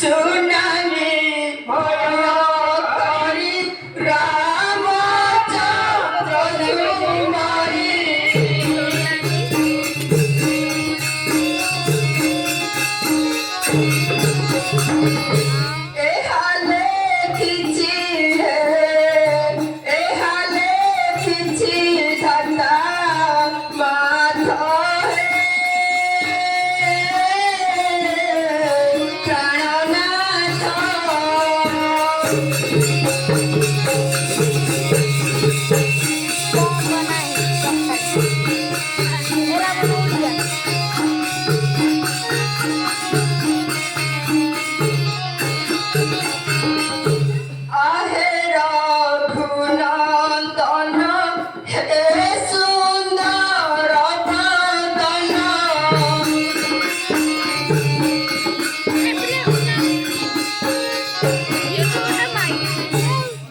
सुनानी भयकारी रामचंद्र तुम्हारी ए हाले खिची है ए हाले खिची धता माथा है प्राणनाथ आहे रघुनंदन हे सुंदर बदन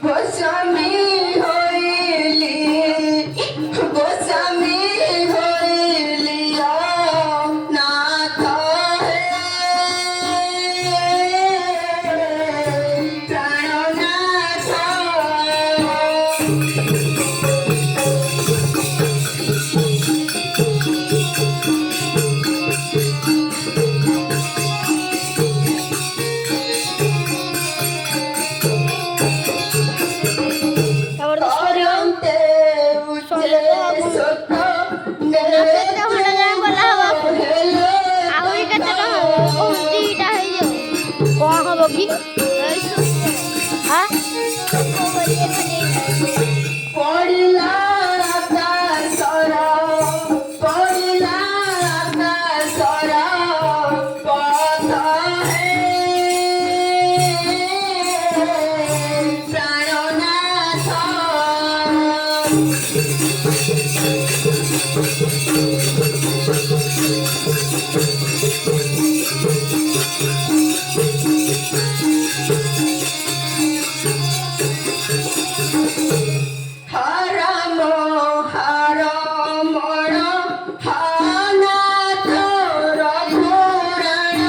गोस्वामी होइली नाथ हे प्राणनाथ करते उचे सुख कौन हम की पड़िला आकाशरा पड़िला आकाशरा पथ हे प्राणनाथ हरम हरमण हानाथ रघुरण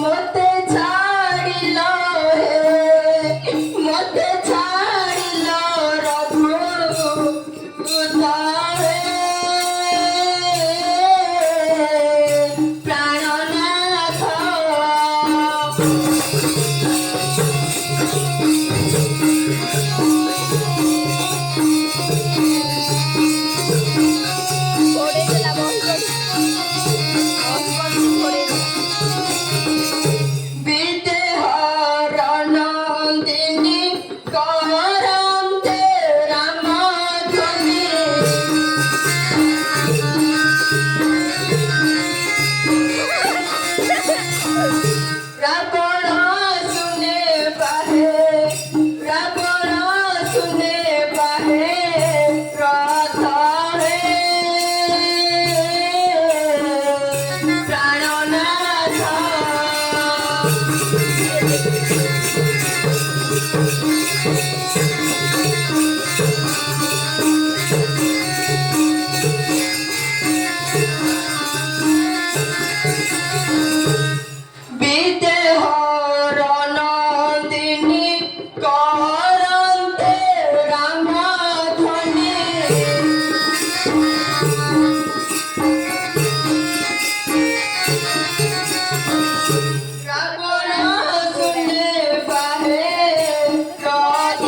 मते छाड़िल हे मते छाड़िल रघु हे प्राणनाथ विदेहरनंदिनी करन्ते रामध्वनि रावण सुने पाहे रथ हे प्राणनाथ विदेहरनंदिनी करन्ते रामध्वनि रावण सुने पाहे रथ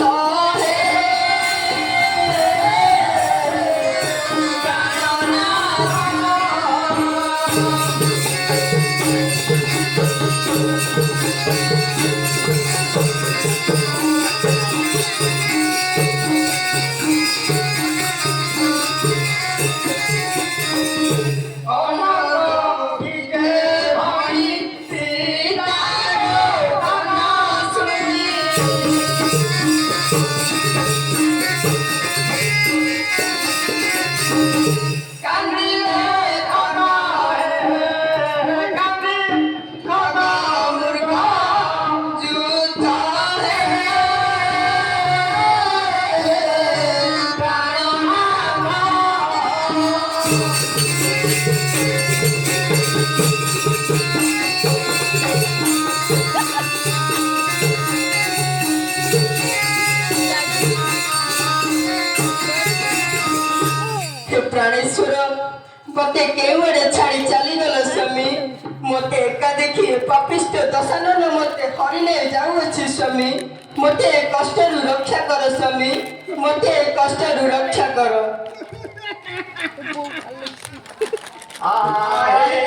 ପ୍ରାଣେଶ୍ୱର ମତେ କେଉଁଆଡେ ଛାଡି ଚାଲିଗଲ ସ୍ୱାମୀ ମତେ ଏକା ଦେଖି ପାପିଷ୍ଟ ଦଶାନନ ମତେ ହରି ନେଇ ଯାଉଅଛି ସ୍ୱାମୀ ମତେ ଏ କଷ୍ଟରୁ ରକ୍ଷା କର ସ୍ୱାମୀ ମତେ ଏ କଷ୍ଟରୁ ରକ୍ଷା କର ଆରେ